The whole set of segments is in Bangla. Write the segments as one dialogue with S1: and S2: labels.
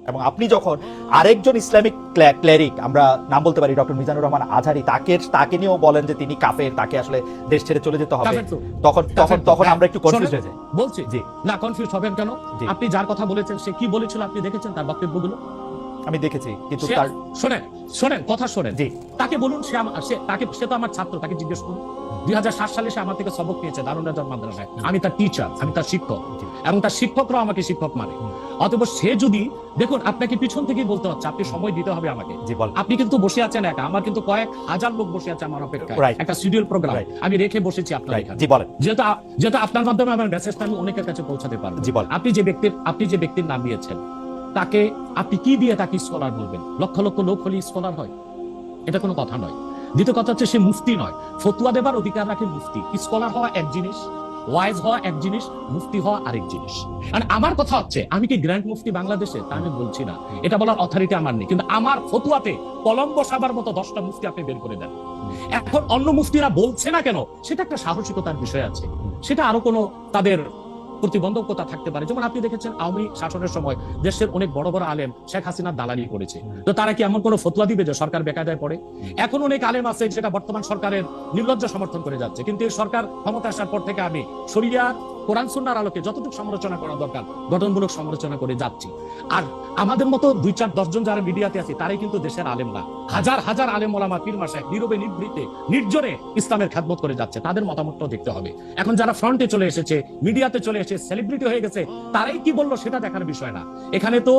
S1: এবং আপনি যখন আরেকজন ইসলামিক ক্লেরিক, আমরা নাম বলতে পারি ডক্টর মিজানুর রহমান আজহারি, তাকে নিয়েও বলেন যে তিনি কাফের, তাকে আসলে দেশ ছেড়ে চলে যেতে হবে, তখন আমরা একটু কনফিউজ হয়ে যাই।
S2: বলছি জি না, কনফিউজ হবেন কেন? আপনি যার কথা বলেছেন সে কি বলেছিল আপনি দেখেছেন তার বক্তব্যগুলো?
S1: আমি দেখেছি, কিন্তু তার
S2: শোনেন কথা শোনেন। তাকে বলুন, সে তো আমার ছাত্র, তাকে জিজ্ঞেস করুন। 2007 সালে সে আমার থেকে সবক নিয়েছে দারুন রাজার মাদ্রাসায়। আমি তার টিচার, আমি তার শিক্ষক, এবং তার শিক্ষকরাও আমাকে শিক্ষক মানে। অতএব সে যদি, দেখুন আপনাকে পিছন থেকেই বলতে হচ্ছে, আপনি সময় দিতে হবে আমাকে। আপনি কিন্তু বসে আছেন একা, আমার কিন্তু কয়েক হাজার লোক বসে আছে আমার অপেক্ষায়, একটা শিডিউল প্রোগ্রাম আমি রেখে বসেছি আপনার এখানে। যেহেতু আপনার মাধ্যমে আমার মেসেজটা আমি অনেকের কাছে পৌঁছাতে পারবো। আপনি যে ব্যক্তির নাম দিয়েছেন তাকে আপনি কি দিয়ে তাকে স্কলার বলবেন? লক্ষ লক্ষ লোক হলে স্কলার হয়? এটা কোনো কথা নয়। দ্বিতীয় কথা হচ্ছে সে মুফতি নয়, ফতুয়া দেবার অধিকার রাখে মুফতি। স্কলার হওয়া এক জিনিস, ওয়াইজ হওয়া এক জিনিস, মুফতি হওয়া আরেক জিনিস। আর আমার কথা হচ্ছে, আমি কি গ্র্যান্ড মুফতি বাংলাদেশে তা আমি বলছি না, এটা বলার অথরিটি আমার নেই, কিন্তু আমার ফতুয়াতে কলম বসাবার মতো 10টা মুফতি আপনি বের করে দেন। এখন অন্য মুফতিরা বলছে না কেন, সেটা একটা সাহসিকতার বিষয় আছে, সেটা আরো কোনো তাদের প্রতিবন্ধকতা থাকতে পারে। যেমন আপনি দেখেছেন আওয়ামী শাসনের সময় দেশের অনেক বড় বড় আলেম শেখ হাসিনার দালালি করেছে, তো তারা কি এমন কোন ফতোয়া দিবে যে সরকার বেকায়দায় পড়ে? এখন অনেক আলেম আছে যেটা বর্তমান সরকারের নির্লজ্জ সমর্থন করে যাচ্ছে, কিন্তু এই সরকার ক্ষমতা আসার পর থেকে আমি শরিয়া কোরআন সুন্নাহর আলোকে যতটুকু সমালোচনা করা দরকার গঠনমূলক সমালোচনা করে যাচ্ছি। আর আমাদের মতো 2-4-10 জন যারা মিডিয়াতে আছে তারাই কিন্তু দেশের আলেম না। হাজার হাজার আলেম ওলামা পীর মাশায়েখ নীরবে নিভৃতে নির্জনে ইসলামের খেদমত করে যাচ্ছে, তাদের মতামতটাও দেখতে হবে। এখন যারা ফ্রন্টে চলে এসেছে, মিডিয়াতে চলে এসে সেলিব্রিটি হয়ে গেছে, তারাই কি বললো সেটা দেখার বিষয় না। এখানে তো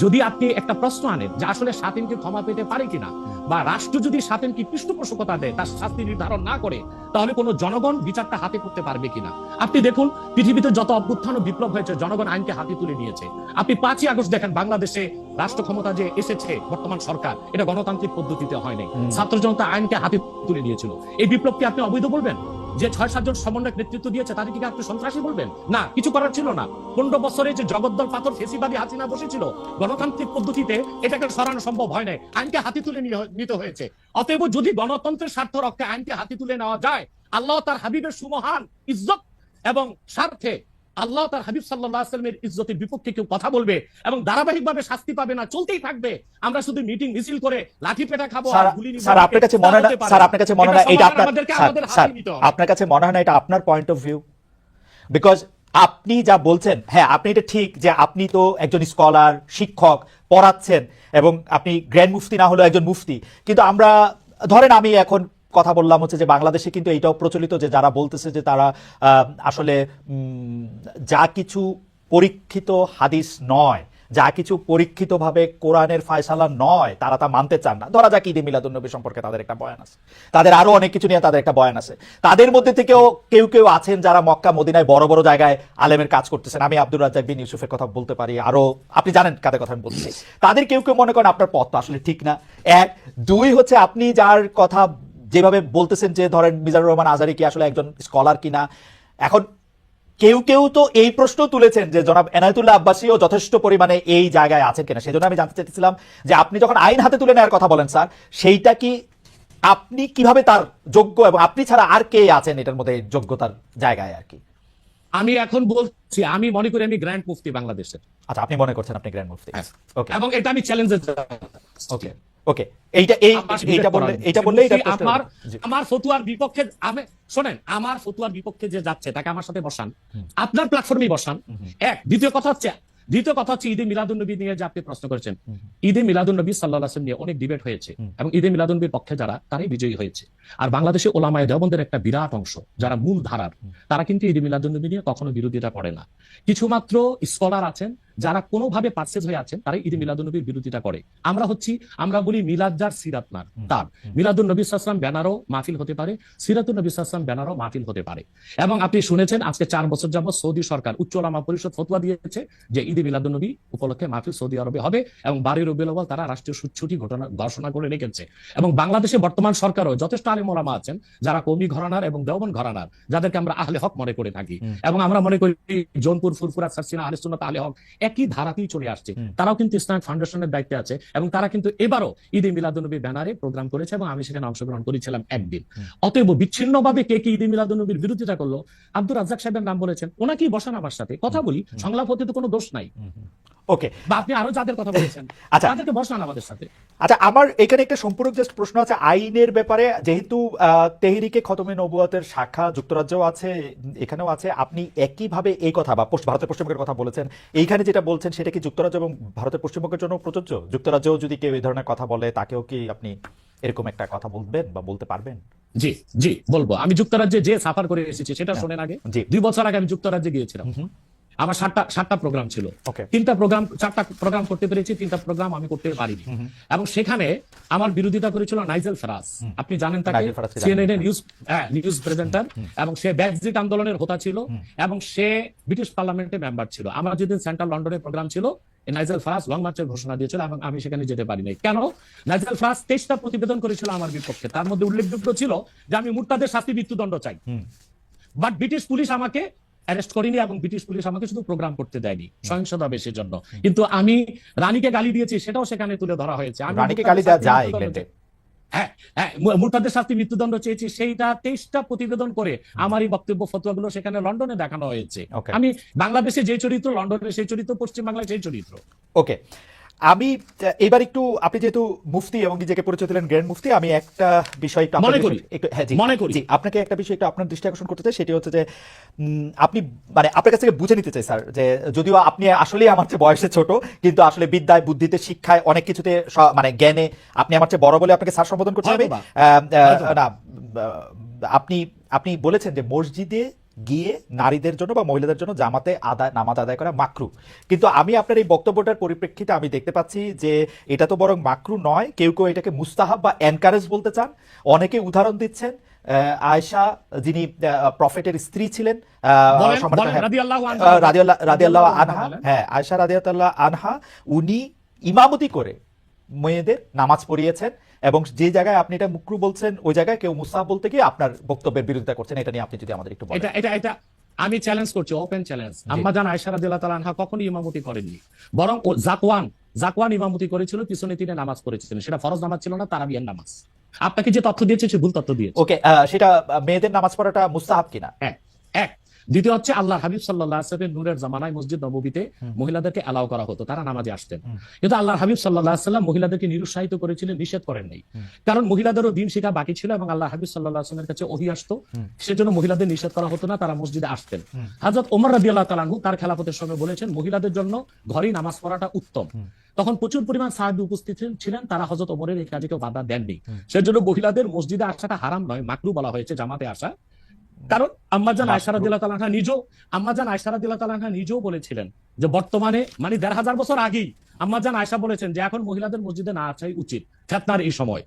S2: যদি আপনি একটা প্রশ্ন আনেন যে আসলে স্বাধীনকে ক্ষমা পেতে পারে কিনা, বা রাষ্ট্র যদি স্বাধীনকে পৃষ্ঠপোষকতা দেয়, তার শাস্তি নির্ধারণ না করে, তাহলে কোনো জনগণ বিচারটা হাতে করতে পারবে কিনা? আপনি দেখুন পৃথিবীতে যত অভ্যুত্থান ও বিপ্লব হয়েছে জনগণ আইনকে হাতে তুলে নিয়েছে। আপনি 5ই আগস্ট দেখেন, বাংলাদেশে রাষ্ট্র ক্ষমতা যে এসেছে বর্তমান সরকার, এটা গণতান্ত্রিক পদ্ধতিতে হয়নি, ছাত্র জনতা আইনকে হাতে তুলে নিয়েছিল। এই বিপ্লবকে আপনি অবৈধ বলবেন? যে 6-7 জন সমন্বয়ক নেতৃত্ব দিয়েছে তাদেরকে আপনি সন্ত্রাসী বলবেন? না, কিছু করার ছিল না। 15 বছরে যে জগদ্দল পাথর ফেসিবাদী হাসিনা বসেছিল, গণতান্ত্রিক পদ্ধতিতে এটাকে সরানো সম্ভব হয় নাই, আইনকে হাতে তুলে নিতে হয়েছে। অতএব যদি গণতন্ত্রের স্বার্থ রক্ষে আইনকে হাতে তুলে নেওয়া যায়, আল্লাহ তার হাবিবের সুমহান ইজ্জত এবং স্বার্থে, আল্লাহ তার হাবিব সাল্লাল্লাহু আলাইহি ওয়াসাল্লামের ইজ্জতের বিপক্ষে কেউ কথা বলবে এবং ধারাবাহিকভাবে শাস্তি পাবে না, চলতেই থাকবে। আমরা শুধু মিটিং মিছিল করে লাঠি পেটা খাবো আর গুলি নিব।
S1: স্যার আপনার কাছে মনে হয় না, স্যার আপনার কাছে মনে হয় না এটা আপনার কাছে মনে হয় না এটা আপনার পয়েন্ট অফ ভিউ? বিকজ আপনি যা বলছেন, হ্যাঁ আপনি এটা ঠিক যে আপনি তো একজন স্কলার, শিক্ষক, পড়াচ্ছেন, এবং আপনি গ্র্যান্ড মুফতি না হলেও একজন মুফতি। কিন্তু আমরা ধরেন, আমি এখন কথা বললাম হচ্ছে যে বাংলাদেশে কিন্তু এইটাও প্রচলিত যে যারা বলতেছে যে তারা আসলে যা কিছু পরীক্ষিত হাদিস নয়, যা কিছু পরীক্ষিতভাবে কোরআনের ফয়সালা নয়, তারা তা মানতে চান না। ধরা যাক ঈদে মিলাদুন্নবী সম্পর্কে তাদের একটা বয়ান আছে, তাদের আরো অনেক কিছু নিয়ে তাদের একটা বয়ান আছে। তাদের মধ্যে থেকেও কেউ কেউ আছেন যারা মক্কা মদিনায় বড় বড় জায়গায় আলেমের কাজ করতেছেন। আমি আব্দুর রাজ্জাক বিন ইউসুফের কথা বলতে পারি, আরো আপনি জানেন কাদের কথা আমি বলছি। তাদের কেউ কেউ মনে করেন আপনার পথ আসলে ঠিক না। 1, 2 হচ্ছে আপনি যার কথা যেভাবে বলতেছেন যে ধরেন মিজানুর রহমান আজহারি কি আসলে একজন স্কলার কিনা। এখন কেউ কেউ তো এই প্রশ্ন তুলেছেন যে জনাব এনায়েতুল্লাহ আব্বাসীও যথেষ্ট পরিমাণে এই জায়গায় আছেন কিনা। সেজন্য আমি জানতে চাইছিলাম যে আপনি যখন আইন হাতে তুলে নেওয়ার কথা বলেন স্যার, সেইটা কি আপনি কিভাবে তার যোগ্য, এবং আপনি ছাড়া আর কে আছেন এটার মধ্যে যোগ্যতার জায়গায় আর কি?
S2: আমি এখন বলছি, আমি মনে করি আমি গ্র্যান্ড মুফতি বাংলাদেশের।
S1: আচ্ছা, আপনি মনে করছেন আপনি গ্র্যান্ড মুফতি? ওকে,
S2: এবং এটা আমি চ্যালেঞ্জে
S1: ওকে ওকে এইটা বললে
S2: আমার ফতুয়ার বিপক্ষে, আমি শোনেন, আমার ফতুয়ার বিপক্ষে যে যাচ্ছে তাকে আমার সাথে বসান, আপনার প্ল্যাটফর্মে বসান। দ্বিতীয় কথা হচ্ছে ঈদে মিলাদুন্নবী নিয়ে যে আপনি প্রশ্ন করেছেন, ঈদে মিলাদুন্নবী সাল্লাল্লাহু আলাইহি ওয়াসাল্লাম নিয়ে অনেক ডিবেট হয়েছে, এবং ঈদে মিলাদুন্নবীর পক্ষে যারা, তারাই বিজয়ী হয়েছে। আর বাংলাদেশে ওলামায়ে দেওবন্দের একটা বিরাট অংশ যারা মূল ধারার, তারা কিন্তু ঈদে মিলাদুন্নবী নিয়ে কখনো বিরোধিতা করে না। কিছু মাত্র স্কলার আছেন যারা কোনোভাবে পার্সেজ হয়ে আছেন, তারাই ঈদে মিলাদুন্নবীর বিরোধিতা করে। আমরা বলি মিলাদ যার সিরাত না তার। মিলাদুন নবী সাল্লাল্লাহু আলাইহি ওয়াসাল্লাম ব্যানারও মাহফিল হতে পারে, সিরাতুন নবী সাল্লাল্লাহু আলাইহি ওয়াসাল্লাম ব্যানারও মাহফিল হতে পারে। এবং আপনি শুনেছেন আজকে 4 বছর যাবত সৌদি সরকার উচ্চ ওলামা পরিষদ ফতোয়া দিয়েছে যে ঈদে মিলাদুন্নবী উপলক্ষে মাহফিল সৌদি আরবে হবে, এবং 12 রবিউল আউয়াল তারা রাষ্ট্রীয় ছুটি ঘোষণা করে রেখেছে। এবং বাংলাদেশে বর্তমান সরকারও যথেষ্ট আলেম ওলামা আছেন যারা কওমি ঘরানার এবং দেওবন্দ ঘরানার, যাদেরকে আমরা আহলে হক মনে করে থাকি, এবং আমরা মনে করি জৌনপুর, ফুরফুরা, সারসিনা, আহলে সুন্নাত, আহলে হক একই ধারাতেই চলে আসছে। তারাও কিন্তু ইসলামিক ফাউন্ডেশনের দায়িত্বে আছে, এবং তারা কিন্তু এবারও ঈদে মিলাদুন্নবী ব্যানারে প্রোগ্রাম করেছে, এবং আমি সেখানে অংশগ্রহণ করেছিলাম একদিন। অতএব বিচ্ছিন্নভাবে কে কি ঈদে মিলাদুন্নবীর বিরোধিতা করলো, আব্দুর রাজ্জাক সাহেবের নাম বলেছেন, ওনাকেই বসান আমার সাথে কথা বলি, সংলাপ হতে তো কোনো দোষ নাই।
S1: ওকে,
S2: বা আপনি আরো যাদের কথা বলেছেন
S1: আচ্ছা
S2: তাদেরকে বসান আমাদের সাথে।
S1: আচ্ছা, আমার এখানে একটা সম্পূর্ণ জাস্ট প্রশ্ন আছে আইনের ব্যাপারে। যেহেতু তেহরিকে খতমে নবুয়তের শাখা যুক্তরাজ্যেও আছে, এখানেও আছে, আপনি একইভাবে এই কথা বা ভারতের পশ্চিমবঙ্গের কথা বলেছেন, এইখানে যেটা বলছেন সেটা কি যুক্তরাজ্য এবং ভারতের পশ্চিমবঙ্গের জন্য প্রযোজ্য? যুক্তরাজ্যেও যদি কেউ এই ধরনের কথা বলে তাকেও কি আপনি এরকম একটা কথা বলবেন বা বলতে পারবেন?
S2: জি জি বলবো। আমি যুক্তরাজ্যে যে সাফার করে এসেছি সেটা শোনেন আগে।
S1: জি।
S2: 2 বছর আগে আমি যুক্তরাজ্যে গিয়েছিলাম। আমার 7টা প্রোগ্রাম ছিল।
S1: ওকে।
S2: 4টা প্রোগ্রাম করতে পেরেছি, 3টা প্রোগ্রাম আমি করতে পারিনি। এবং সেখানে আমার বিরোধিতা করেছিল নাইজেল ফারাজ। আপনি জানেন তাকে,
S1: নাইজেল ফারাজকে
S2: সিএনএন এর নিউজ প্রেজেন্টার, এবং সে ব্রেক্সিট আন্দোলনের হোতা ছিল, এবং সে ব্রিটিশ পার্লামেন্টের মেম্বার ছিল। আমার যেদিন সেন্ট্রাল লন্ডনের প্রোগ্রাম ছিল, নাইজেল ফারাজ লং মার্চের ঘোষণা দিয়েছিল এবং আমি সেখানে যেতে পারিনি। কেন? নাইজেল ফারাজ 23টা প্রতিবেদন করেছিল আমার বিপক্ষে। তার মধ্যে উল্লেখযোগ্য ছিল যে আমি মুরতাদের শাস্তি মৃত্যুদণ্ড চাই। বাট ব্রিটিশ পুলিশ আমাকে অ্যারেস্ট করেনি এবং ব্রিটিশ পুলিশ আমাকে শুধু প্রোগ্রাম করতে দেয়নি সহিংসতা বেশির জন্য। কিন্তু আমি রানীকে গালি দিয়েছি, সেটাও সেখানে তুলে ধরা হয়েছে। আমি
S1: রানীকে গালি দেওয়া যায় ইংল্যান্ডে?
S2: হ্যাঁ হ্যাঁ, মুরতাদের শাস্তি মৃত্যুদণ্ড চেয়েছি, সেইটা 23টা প্রতিবেদন করে আমার এই বক্তব্য ফতোয়াগুলো সেখানে লন্ডনে দেখানো হয়েছে।
S1: Okay.
S2: আমি বাংলাদেশে যে চরিত্র, লন্ডনে সেই চরিত্র, পশ্চিম বাংলায় সেই চরিত্র।
S1: ওকে, আমি এবার একটু, আপনি যেহেতু মুফতি এবং নিজেকে পরিচয় দিলেন গ্র্যান্ড মুফতি, আমি একটা বিষয় একটু
S2: মনে করি, মনে করি
S1: জি, আপনাকে একটা বিষয় একটু আপনার দৃষ্টি আকর্ষণ করতে চাই। সেটি হচ্ছে যে আপনি মানে আপনার কাছ থেকে বুঝে নিতে চাই স্যার, যে যদিও আপনি আসলেই আমার চেয়ে বয়সে ছোট, কিন্তু আসলে বিদ্যায়, বুদ্ধিতে, শিক্ষায়, অনেক কিছুতে মানে জ্ঞানে আপনি আমার চেয়ে বড় বলে আপনাকে স্যার সম্বোধন করতে হবে। না, আপনি আপনি বলেছেন যে মসজিদে গিয়ে নারীদের জন্য বা মহিলাদের জন্য জামাতে নামাজ আদায় করা মাকরু, কিন্তু আমি আপনার এই বক্তব্যটার পরিপ্রেক্ষিতে আমি দেখতে পাচ্ছি যে এটা তো বরং মাকরু নয়, কেউ কেউ এটাকে মুস্তাহাব বা এনকারেজ বলতে চান। অনেকে উদাহরণ দিচ্ছেন আয়েশা, যিনি প্রফেটের স্ত্রী ছিলেন, রাদিয়াল্লাহু আনহা, হ্যাঁ আয়েশা রাদিয়াল্লাহু আনহা, উনি ইমামতি করে মেয়েদের নামাজ পড়িয়েছেন, এবং যে জায়গায় আপনি এটা মুকরু বলছেন ওই জায়গায় কেউ মুস্তাহাব বলতে গিয়ে আপনার বক্তব্যের বিরোধিতা করছেন। এটা নিয়ে আপনি যদি আমাদের একটু বলেন।
S2: এটা আমি চ্যালেঞ্জ করছি, ওপেন চ্যালেঞ্জ। আম্মা জান আয়েশা রাদিয়াল্লাহু তাআলা আনহা কখনোই ইমামতি করেননি, বরং ও জাকওয়ান ইমামতি করেছিল, পিছনে তিনি নামাজ পড়েছিলেন। সেটা ফরজ নামাজ ছিল না, তারাবিয়ার নামাজ। আপনাকে যে তথ্য দিয়েছে সে ভুল তথ্য দিয়েছে।
S1: ওকে, সেটা মেয়েদের নামাজ পড়াটা মুস্তাহাব কিনা?
S2: এক। দ্বিতীয় হচ্ছে আল্লাহ হাবিব সাল্লাল্লাহু আলাইহি ওয়াসাল্লাম নূরের জামানায় মসজিদ নববীতে মহিলাদেরকে এলাও করা হতো, তারা নামাজে আসতেন। কিন্তু আল্লাহ হাবিব সাল্লাল্লাহু আলাইহি ওয়াসাল্লাম মহিলাদেরকে নিরুৎসাহিত করেছিলেন, নিষেধ করেন নাই। কারণ মহিলাদেরও দিন শেখা বাকি ছিল এবং আল্লাহ হাবিব সাল্লাল্লাহু আলাইহি ওয়াসাল্লামের কাছে ওহী আসতো, সেজন্য মহিলাদের নিষেধ করা হতো না, তারা মসজিদে আসতেন। হযরত ওমর রাদিয়াল্লাহু তাআলা আনহু তার খেলাফতের সময় বলেছেন মহিলাদের জন্য ঘরেই নামাজ পড়াটা উত্তম। তখন প্রচুর পরিমাণ সাহাবী উপস্থিত ছিলেন, তারা হযরত ওমরের এই কাজে কেউ বাধা দেননি। সেজন্য মহিলাদের মসজিদে আসাটা হারাম নয়, মাকরু বলা হয়েছে জামাতে আসা। কারণ আম্মাজান আয়েশা রাদিয়াল্লাহু তাআলা আনহা নিজেও বলেছিলেন যে বর্তমানে মানে 1500 বছর আগেই আম্মাজান আয়েশা বলেছেন যে এখন মহিলাদের মসজিদে না আসাই উচিত ফিতনার এই সময়।